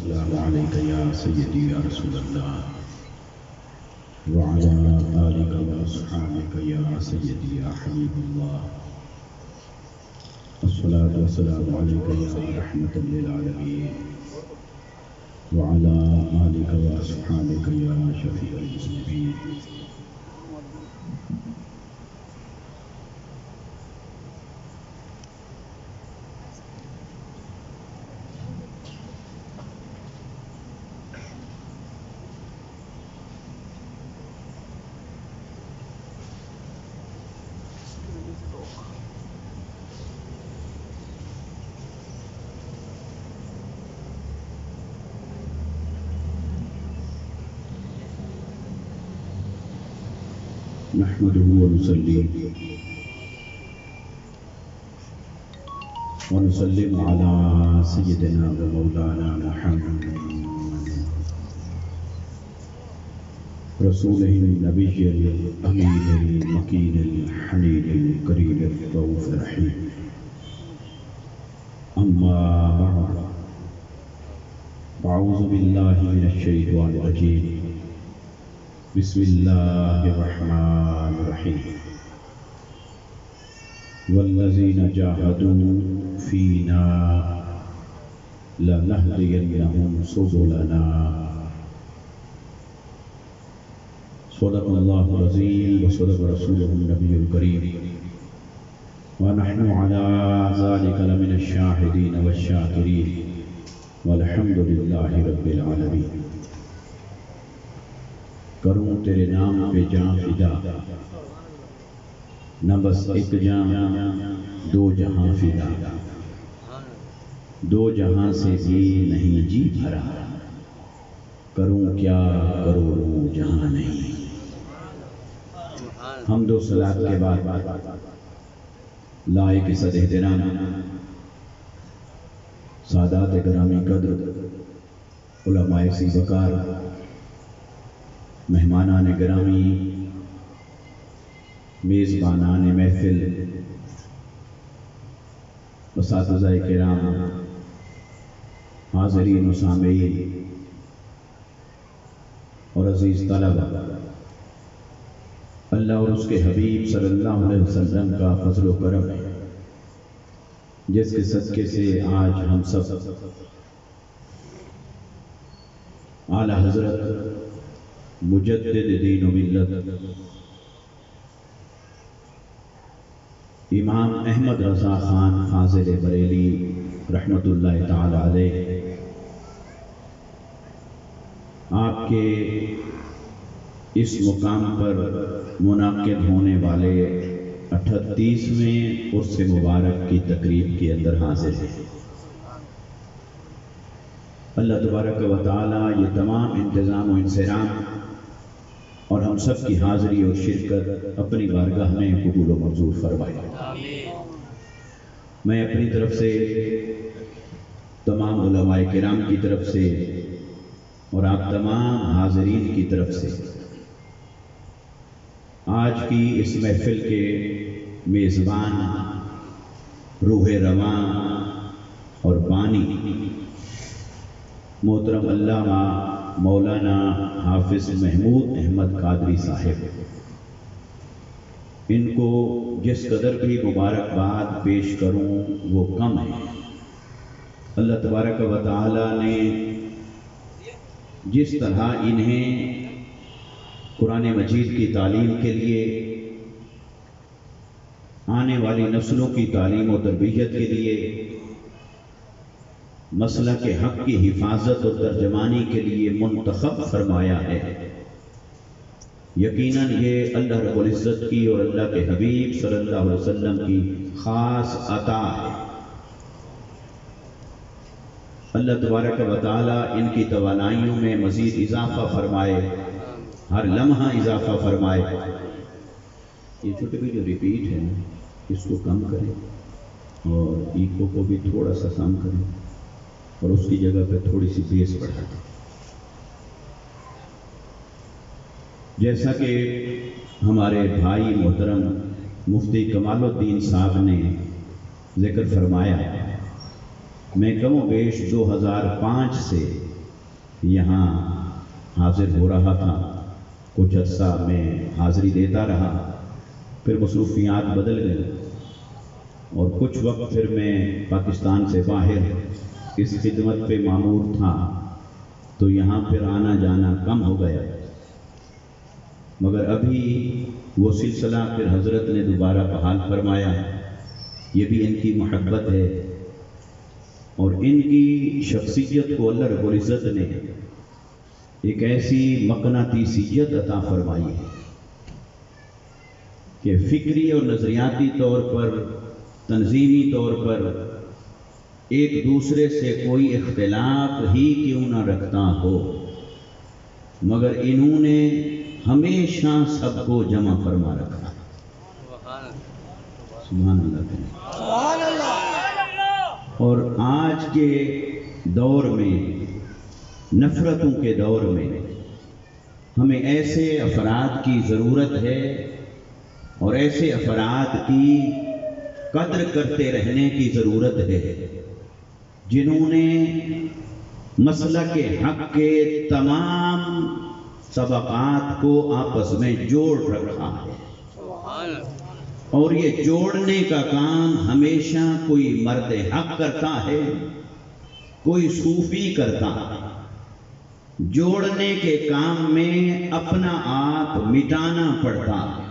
والسلام عليك يا سيدي يا رسول الله وعلى آلك وأصحابك يا سيدي يا حبيب الله. الصلاة والسلام عليك يا رحمة للعالمين وعلى آلك وأصحابك يا شفيع المذنبين. نحمده ونسلم على سيدنا ومولانا محمد رسوله النبي الأمين المكين الحنين الكريم الرؤوف الرحيم. أما بعد، أعوذ بالله من الشيطان الرجيم. بسم الله الرحمن الرحيم. والذين جاهدوا فينا لنهدينهم سبلنا. صدق الله العظيم وصدق رسوله النبي الكريم ونحن على ذلك لمن الشاهدين والشاكرين والحمد لله رب العالمين. کروں تیرے نام پہ جان فدا، نہ بس ایک جان دو جہاں فدا، دو جہاں سے بھی نہیں جی بھرا، کروں کیا کروں جہاں نہیں. حمد و صلاۃ کے بعد لائق صد احترام سادات گرامی قدر، علماء سی وقار، مہمانان گرامی، میزبانان محفل، اساتذہ کرام، حاضرین و سامعین اور عزیز طلبہ، اللہ اور اس کے حبیب صلی اللہ علیہ وسلم کا فضل و کرم ہے جس کے صدقے سے آج ہم سب اعلیٰ حضرت مجدد دین و ملت امام احمد رضا خان فاضل بریلی رحمۃ اللہ تعالی علیہ آپ کے اس مقام پر منعقد ہونے والے 38ویں عرس مبارک کی تقریب کے اندر حاضر ہیں. اللہ تبارک و تعالی یہ تمام انتظام و انصرام اور ہم سب کی حاضری اور شرکت اپنی بارگاہ میں قبول و منظور فرمائے. میں اپنی طرف سے، تمام علماء کرام کی طرف سے اور آپ تمام حاضرین کی طرف سے آج کی اس محفل کے میزبان، روح رواں اور بانی محترم علامہ مولانا حافظ محمود احمد قادری صاحب، ان کو جس قدر بھی مبارکباد پیش کروں وہ کم ہے. اللہ تبارک و تعالی نے جس طرح انہیں قرآن مجید کی تعلیم کے لیے، آنے والی نسلوں کی تعلیم و تربیت کے لیے، مسئلہ کے حق کی حفاظت اور ترجمانی کے لیے منتخب فرمایا ہے، یقیناً یہ اللہ رب العزت کی اور اللہ کے حبیب صلی اللہ علیہ وسلم کی خاص عطا ہے. اللہ تبارک و تعالی ان کی توانائیوں میں مزید اضافہ فرمائے، ہر لمحہ اضافہ فرمائے. یہ چھوٹے بھی جو ریپیٹ ہے اس کو کم کریں اور ایکو کو بھی تھوڑا سا کم کریں اور اس کی جگہ پہ تھوڑی سی بیس بڑھا دیں. جیسا کہ ہمارے بھائی محترم مفتی کمال الدین صاحب نے ذکر فرمایا، میں کم و بیش 2005 سے یہاں حاضر ہو رہا تھا، کچھ عرصہ میں حاضری دیتا رہا، پھر مصروفیات بدل گئے اور کچھ وقت پھر میں پاکستان سے باہر اس خدمت پہ مامور تھا، تو یہاں پھر آنا جانا کم ہو گیا، مگر ابھی وہ سلسلہ پھر حضرت نے دوبارہ بحال فرمایا۔ یہ بھی ان کی محبت ہے اور ان کی شخصیت کو اللہ رب العزت نے ایک ایسی مقناطیسیت عطا فرمائی ہے کہ فکری اور نظریاتی طور پر، تنظیمی طور پر ایک دوسرے سے کوئی اختلاف ہی کیوں نہ رکھتا ہو، مگر انہوں نے ہمیشہ سب کو جمع فرما رکھا۔ سبحان اللہ، سبحان اللہ۔ اور آج کے دور میں، نفرتوں کے دور میں، ہمیں ایسے افراد کی ضرورت ہے اور ایسے افراد کی قدر کرتے رہنے کی ضرورت ہے جنہوں نے مسلک حق کے تمام طبقات کو آپس میں جوڑ رکھا ہے، اور یہ جوڑنے کا کام ہمیشہ کوئی مرد حق کرتا ہے، کوئی صوفی کرتا ہے۔ جوڑنے کے کام میں اپنا آپ مٹانا پڑتا ہے،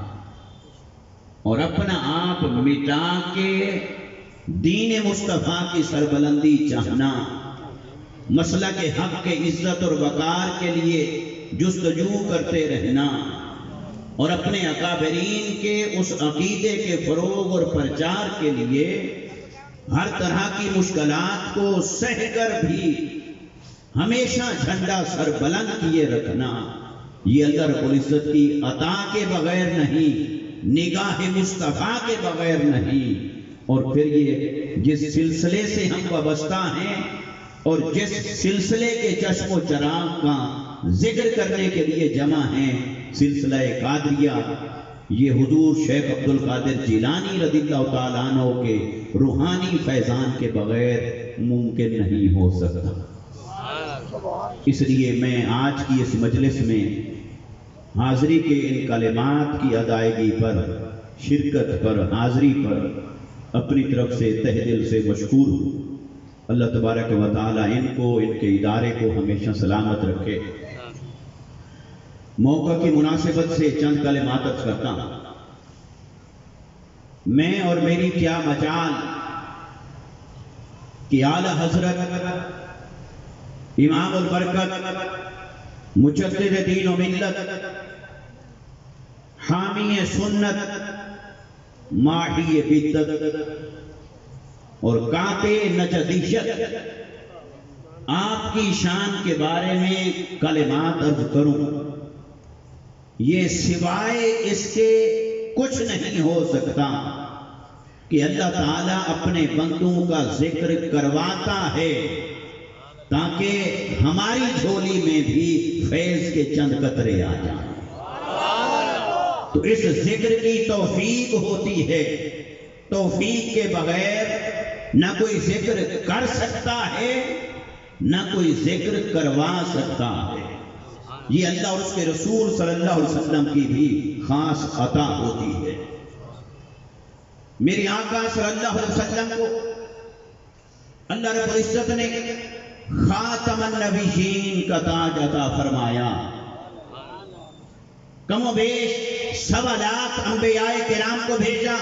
اور اپنا آپ مٹا کے دین مصطفیٰ کی سربلندی چاہنا، مسلک حق کے عزت اور وقار کے لیے جستجو کرتے رہنا، اور اپنے اکابرین کے اس عقیدے کے فروغ اور پرچار کے لیے ہر طرح کی مشکلات کو سہ کر بھی ہمیشہ جھنڈا سر بلند کیے رکھنا، یہ اللہ رب العزت کی عطا کے بغیر نہیں، نگاہ مصطفیٰ کے بغیر نہیں۔ اور پھر یہ جس سلسلے سے ہم وابستہ ہیں اور جس سلسلے کے چشم و چراغ کا ذکر کرنے کے لیے جمع ہیں، سلسلہ قادریہ، یہ حضور شیخ عبد القادر جیلانی رضی اللہ تعالیٰ عنہ کے روحانی فیضان کے بغیر ممکن نہیں ہو سکتا۔ اس لیے میں آج کی اس مجلس میں حاضری کے ان کلمات کی ادائیگی پر، شرکت پر، حاضری پر اپنی طرف سے تہ دل سے مشکور ہوں۔ اللہ تبارک و تعالیٰ ان کو، ان کے ادارے کو ہمیشہ سلامت رکھے۔ موقع کی مناسبت سے چند کلمات عرض کرتا ہوں۔ میں اور میری کیا مجال کہ اعلیٰ حضرت امام البرکت، مجدد دین و ملت، حامی سنت، ماحی بدت اور قاطع نجدیت، آپ کی شان کے بارے میں کلمات عرض کروں، یہ سوائے اس کے کچھ نہیں ہو سکتا کہ اللہ تعالیٰ اپنے بندوں کا ذکر کرواتا ہے تاکہ ہماری جھولی میں بھی فیض کے چند قطرے آ جائیں۔ تو اس ذکر کی توفیق ہوتی ہے، توفیق کے بغیر نہ کوئی ذکر کر سکتا ہے، نہ کوئی ذکر کروا سکتا ہے۔ یہ اللہ اور اس کے رسول صلی اللہ علیہ وسلم کی بھی خاص عطا ہوتی ہے۔ میری آقا صلی اللہ علیہ وسلم کو اللہ رب العزت نے خاتم النبیین کا تاج عطا فرمایا۔ کم و بیش 1.25 لاکھ انبیاء کرام کو بھیجا،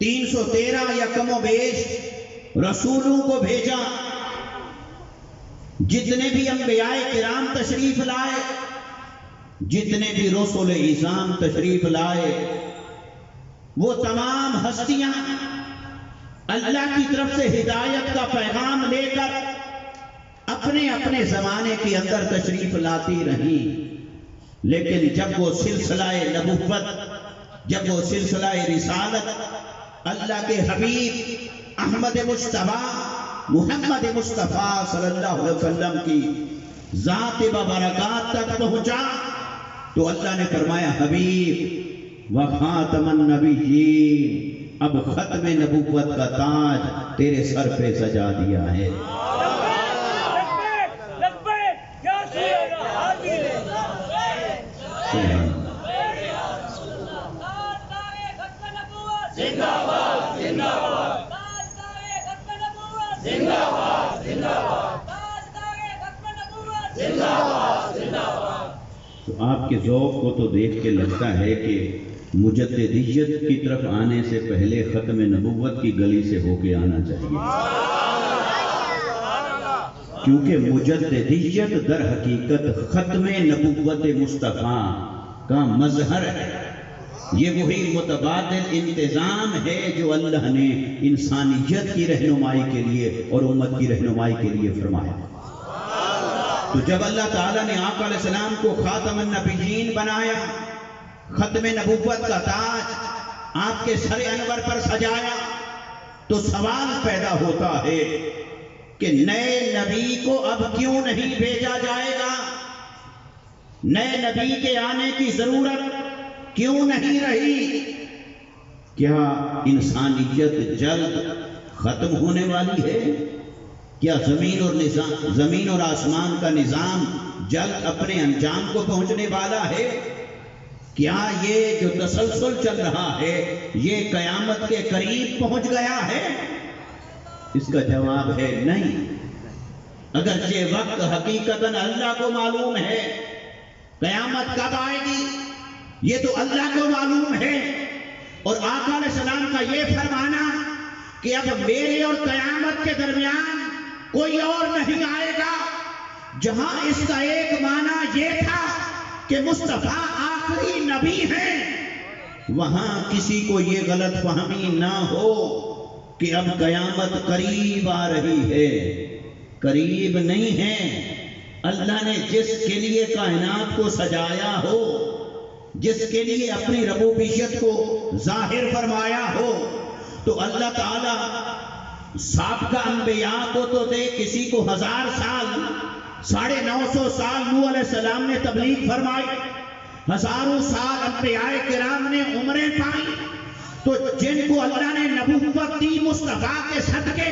313 یا کم و بیش رسولوں کو بھیجا۔ جتنے بھی انبیاء کرام تشریف لائے، جتنے بھی رسول اعظام تشریف لائے، وہ تمام ہستیاں اللہ کی طرف سے ہدایت کا پیغام لے کر اپنے اپنے زمانے کے اندر تشریف لاتی رہیں، لیکن جب وہ سلسلہ نبوت، جب وہ سلسلہ رسالت اللہ کے حبیب احمد مصطفیٰ محمد مصطفیٰ صلی اللہ علیہ وسلم کی ذات ببرکات تک پہنچا تو اللہ نے فرمایا حبیب وخاتم النبیین، اب ختم نبوت کا تاج تیرے سر پہ سجا دیا ہے۔ تو آپ کے ذوق کو تو دیکھ کے لگتا ہے کہ مجددیت کی طرف آنے سے پہلے ختم نبوت کی گلی سے ہو کے آنا چاہیے، کیونکہ مجددیت در حقیقت ختم نبوت مصطفیٰ کا مظہر ہے۔ یہ وہی متبادل انتظام ہے جو اللہ نے انسانیت کی رہنمائی کے لیے اور امت کی رہنمائی کے لیے فرمایا۔ تو جب اللہ تعالیٰ نے آقا علیہ السلام کو خاتم النبیین بنایا، ختم نبوت کا تاج آپ کے سر انور پر سجایا، تو سوال پیدا ہوتا ہے کہ نئے نبی کو اب کیوں نہیں بھیجا جائے گا؟ نئے نبی کے آنے کی ضرورت کیوں نہیں رہی؟ کیا انسانیت جلد ختم ہونے والی ہے؟ کیا زمین اور آسمان کا نظام جلد اپنے انجام کو پہنچنے والا ہے؟ کیا یہ جو تسلسل چل رہا ہے یہ قیامت کے قریب پہنچ گیا ہے؟ اس کا جواب ہے نہیں۔ اگرچہ وقت حقیقتاً اللہ کو معلوم ہے، قیامت کب آئے گی یہ تو اللہ کو معلوم ہے، اور آقا علیہ السلام کا یہ فرمانا کہ اب میرے اور قیامت کے درمیان کوئی اور نہیں آئے گا، جہاں اس کا ایک معنی یہ تھا کہ مصطفیٰ آخری نبی ہیں، وہاں کسی کو یہ غلط فہمی نہ ہو کہ اب قیامت قریب آ رہی ہے۔ قریب نہیں ہے۔ اللہ نے جس کے لیے کائنات کو سجایا ہو، جس کے لیے اپنی ربوبیت کو ظاہر فرمایا ہو، تو اللہ تعالیٰ سابقہ انبیاء کو تو دے، کسی کو 1000 سال 950 سال نوح علیہ السلام نے تبلیغ فرمائی، ہزاروں سال انبیاء کرام نے عمریں پائی، تو جن کو اللہ نے نبوت دی مصطفیٰ کے صدقے،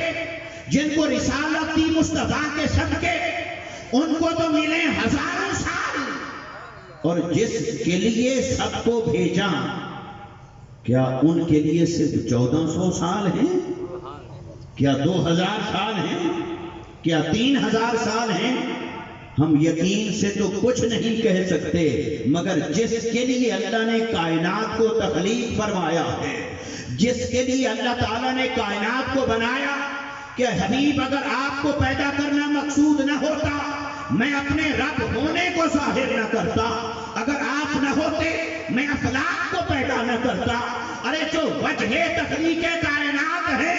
جن کو رسالت دی مصطفیٰ کے صدقے، ان کو تو ملے 1000 سال، اور جس کے لیے سب کو بھیجا، کیا ان کے لیے صرف 1400 سال ہیں؟ کیا 2000 سال ہیں؟ کیا 3000 سال ہیں؟ ہم یقین سے تو کچھ نہیں کہہ سکتے، مگر جس کے لیے اللہ نے کائنات کو تخلیق فرمایا ہے، جس کے لیے اللہ تعالیٰ نے کائنات کو بنایا، کہ حبیب اگر آپ کو پیدا کرنا مقصود نہ ہوتا، میں اپنے رب ہونے کو ظاہر نہ کرتا، اگر آپ نہ ہوتے میں اخلاق کو پیدا نہ کرتا۔ ارے جو وجہ تخلیق کائنات ہے،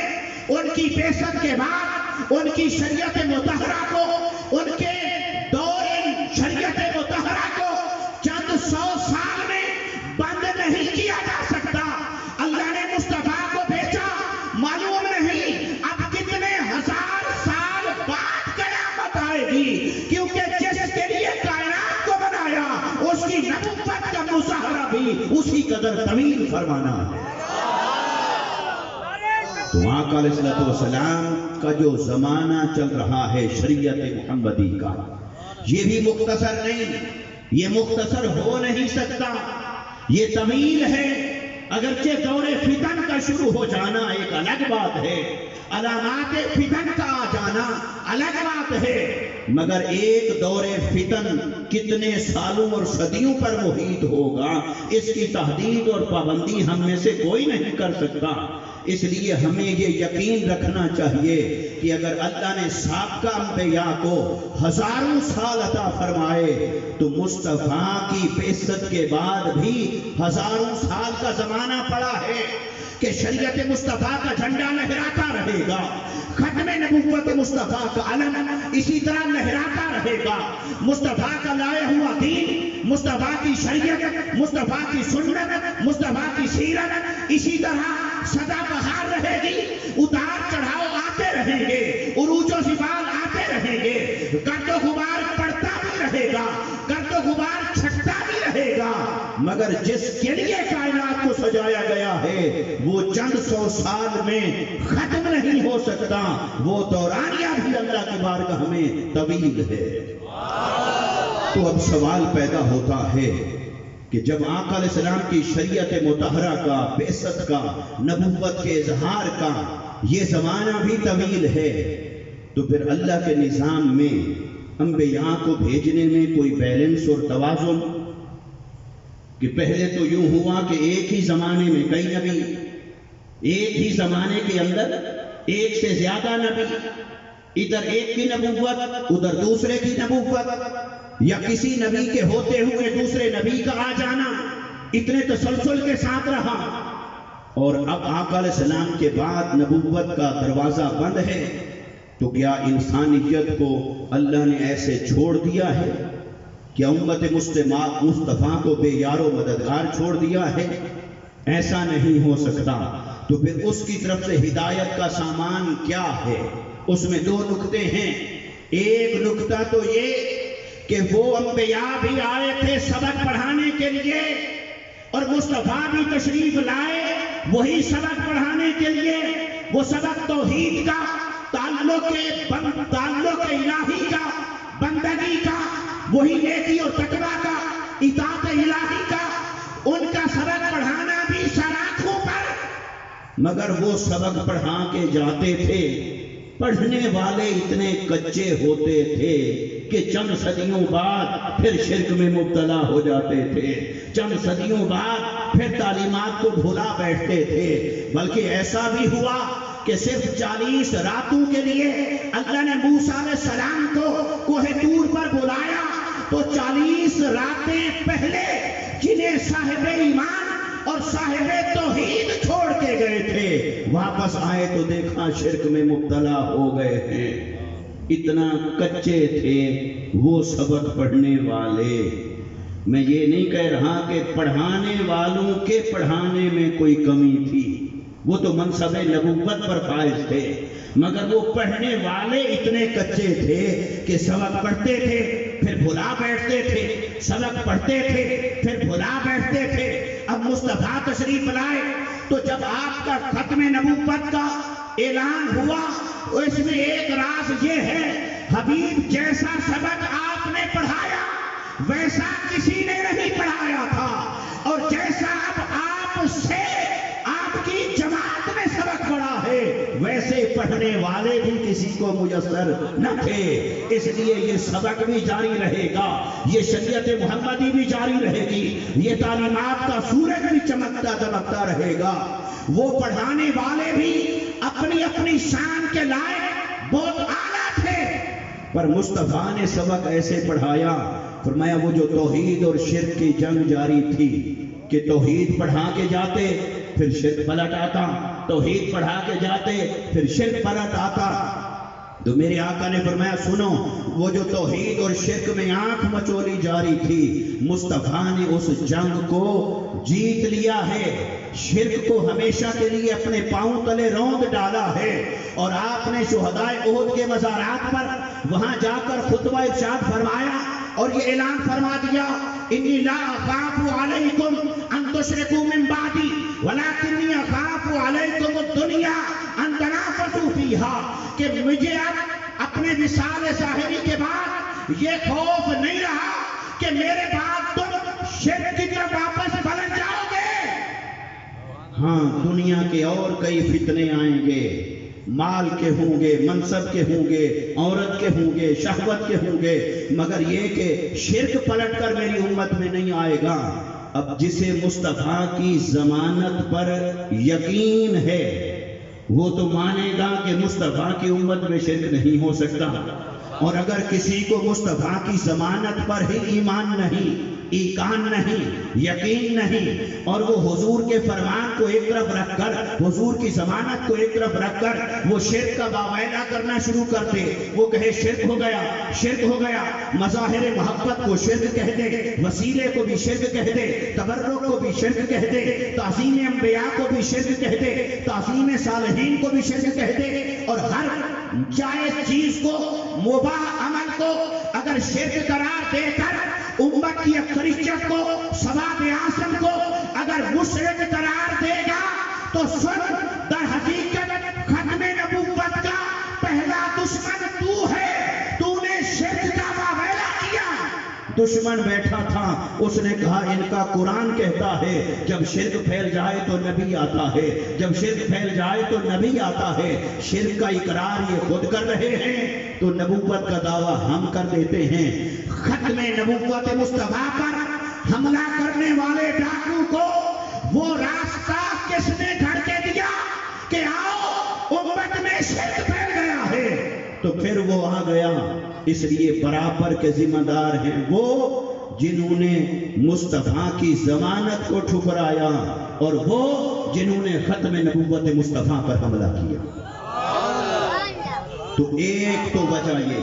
ان کی بعثت کے بعد ان کی شریعت مطہرہ کو، ان کے دور شریعت مطہرہ کو چند 100 سال میں بند نہیں کیا جا سکتا۔ اللہ نے مصطفیٰ کو بھیجا، معلوم نہیں اب کتنے 1000 سال بعد قیامت آئے گی، کیونکہ جس کے لیے کائنات کو بنایا اس کی نبوت کا مظاہرہ بھی اسی قدر طویل فرمانا ہے۔ تو آقا علیہ السلام کا جو زمانہ چل رہا ہے شریعت محمدی کا، یہ بھی مختصر نہیں، یہ مختصر ہو نہیں سکتا، یہ طویل ہے۔ اگرچہ دور فتن کا شروع ہو جانا ایک الگ بات ہے، علامات فتن کا آ جانا الگ بات ہے، مگر ایک دور فتن کتنے سالوں اور صدیوں پر محیط ہوگا، اس کی تحدید اور پابندی ہم میں سے کوئی نہیں کر سکتا۔ اس لیے ہمیں یہ یقین رکھنا چاہیے کہ اگر اللہ نے سابقہ انبیاء کو 1000 سال عطا فرمائے، تو مصطفیٰ کی بعثت کے بعد بھی 1000 سال کا زمانہ پڑا ہے کہ شریعت مصطفیٰ کا جھنڈا لہراتا رہے گا، ختم نبوت مصطفیٰ کا علم اسی طرح لہراتا رہے گا، مصطفیٰ کا لائے ہوا دین، مصطفیٰ کی شریعت، مصطفیٰ کی سنت، مصطفیٰ کی سیرت اسی طرح سدا بہار رہے گی، اتار چڑھاؤ آتے رہیں گے، عروج و زوال آتے رہیں گے، گرد و غبار پڑتا بھی رہے گا، گرد و غبار چھٹتا بھی رہے گا، مگر جس کے لیے کائنات کو سجایا گیا ہے وہ چند 100 سال میں ختم نہیں ہو سکتا، وہ دورانیہ بھی اللہ کی بارگاہ میں طویل ہے۔ تو اب سوال پیدا ہوتا ہے کہ جب آقا علیہ السلام کی شریعت مطہرہ کا، بعثت کا، نبوت کے اظہار کا یہ زمانہ بھی طویل ہے، تو پھر اللہ کے نظام میں انبیاء کو بھیجنے میں کوئی بیلنس اور توازن، کہ پہلے تو یوں ہوا کہ ایک ہی زمانے میں کئی نبی، ایک ہی زمانے کے اندر ایک سے زیادہ نبی، ادھر ایک کی نبوت ادھر دوسرے کی نبوت، یا کسی نبی کے ہوتے ہوئے دوسرے نبی کا آ جانا، اتنے تسلسل کے ساتھ رہا۔ اور اب آقا علیہ السلام کے بعد نبوت کا دروازہ بند ہے، تو کیا انسانیت کو اللہ نے ایسے چھوڑ دیا ہے؟ کیا امت مصطفیٰ کو بے یار و مددگار چھوڑ دیا ہے؟ ایسا نہیں ہو سکتا۔ تو پھر اس کی طرف سے ہدایت کا سامان کیا ہے؟ اس میں دو نکتے ہیں۔ ایک نکتہ تو یہ کہ وہ انبیاء بھی آئے تھے سبق پڑھانے کے لیے، اور مصطفیٰ بھی تشریف لائے وہی سبق پڑھانے کے لیے۔ وہ سبق توحید کا، تعلق الہی کا، بندگی کا، وہی نیکی اور تقویٰ کا، اطاعت الہی کا، ان کا سبق پڑھانا بھی سراخوں پر۔ مگر وہ سبق پڑھا کے جاتے تھے، پڑھنے والے اتنے کچے ہوتے تھے کہ چند صدیوں بعد پھر شرک میں مبتلا ہو جاتے تھے، چند صدیوں بعد پھر تعلیمات کو بھولا بیٹھتے تھے۔ بلکہ ایسا بھی ہوا کہ صرف 40 راتوں کے لیے اللہ نے موسیٰ علیہ السلام کو کوہ طور پر بلایا، تو 40 راتیں پہلے جنہیں صاحب ایمان اور صاحب توحید چھوڑ کے گئے تھے، واپس آئے تو دیکھا شرک میں مبتلا ہو گئے ہیں۔ اتنا کچے تھے وہ سبق پڑھنے والے۔ میں یہ نہیں کہہ رہا کہ پڑھانے والوں کے پڑھانے میں کوئی کمی تھی، وہ تو منصب نبوت پر فائز تھے، مگر وہ پڑھنے والے اتنے کچے تھے کہ سبق پڑھتے تھے پھر بھلا بیٹھتے تھے، سبق پڑھتے تھے پھر بھلا بیٹھتے تھے۔ اب مصطفیٰ تشریف لائے تو جب آپ کا ختم نبوت کا اعلان ہوا، اس میں ایک راز یہ ہے، حبیب جیسا سبق آپ نے پڑھایا ویسا کسی نے نہیں پڑھایا تھا، اور جیسا اب آپ سے آپ کی جماعت میں سبق پڑھا ہے ویسے پڑھنے والے بھی کسی کو میسر نہ تھے۔ اس لیے یہ سبق بھی جاری رہے گا، یہ شریعت محمدی بھی جاری رہے گی، یہ تعلیمات کا سورج بھی چمکتا دمکتا رہے گا۔ وہ پڑھانے والے بھی اپنی اپنی شان کے لائق بہت اعلیٰ تھے، پر مصطفیٰ نے سبق ایسے پڑھایا، فرمایا وہ جو توحید اور شرک کی جنگ جاری تھی کہ توحید پڑھا کے جاتے پھر شرک پلٹ آتا، توحید پڑھا کے جاتے پھر شرک پلٹ آتا، تو میرے آقا نے فرمایا سنو، وہ جو توحید اور شرک میں آنکھ مچولی جاری تھی، مصطفیٰ نے اس جنگ کو جیت لیا ہے، شرک کو ہمیشہ کے لیے اپنے پاؤں تلے روند ڈالا ہے۔ اور آپ نے شہدائے احد کے مزارات پر وہاں جا کر خطبہ ارشاد فرمایا اور یہ اعلان فرما دیا، انی لا اخاف علیکم ان تشرکوا من بعدی ولکنی اخاف علیکم الدنیا ان تنافسوا فیہا، کہ مجھے اب اپنے وصال ظاہری کے بعد یہ خوف نہیں رہا کہ میرے بعد تم شرک کی طرف واپس پلٹ جاؤ گے۔ ہاں دنیا کے اور کئی فتنے آئیں گے، مال کے ہوں گے، منصب کے ہوں گے، عورت کے ہوں گے، شہوت کے ہوں گے، مگر یہ کہ شرک پلٹ کر میری امت میں نہیں آئے گا۔ اب جسے مصطفیٰ کی ضمانت پر یقین ہے وہ تو مانے گا کہ مصطفیٰ کی امت میں شرک نہیں ہو سکتا، اور اگر کسی کو مصطفیٰ کی ضمانت پر ہی ایمان نہیں، ایقان نہیں، یقین نہیں، اور وہ حضور کے فرمان کو ایک طرف رکھ کر، حضور کی ضمانت کو ایک طرف رکھ کر وہ شرک کا واویلا کرنا شروع کر دے، وہ کہے شرک ہو گیا، شرک ہو گیا، مظاہر محبت کو شرک کہہ دے، وسیلے کو بھی شرک کہہ دے، تبرک کو بھی شرک کہہ دے، تعظیم انبیاء کو بھی شرک کہہ دے، تعظیم صالحین کو بھی شرک کہہ دے، اور ہر جائز چیز کو، مباح عمل کو اگر شرک قرار دے کر امت کی اکثریت کو، ثواب اعظم کو اگر مشرک قرار دے گا تو سن، در حقیقت ختم نبوت کا پہلا دشمن تو ہے، تو نے شرک کا واویلا کیا۔ دشمن بیٹھا تھا، اس نے کہا ان کا قرآن کہتا ہے جب شرک پھیل جائے تو نبی آتا ہے، جب شرک پھیل جائے تو نبی آتا ہے۔ شرک کا اقرار یہ خود کر رہے ہیں تو نبوت کا دعویٰ ہم کر دیتے ہیں۔ ختم نبوت مصطفیٰ پر حملہ کرنے والے ڈاکو کو وہ راستہ کس نے گھڑ کے دیا کہ آؤ امت میں شرک پھیل گیا ہے، تو پھر وہ آ گیا۔ اس لیے برابر کے ذمہ دار ہیں وہ جنہوں نے مصطفیٰ کی ضمانت کو ٹھکرایا اور وہ جنہوں نے ختم نبوت مصطفیٰ پر حملہ کیا۔ تو ایک تو وجہ یہ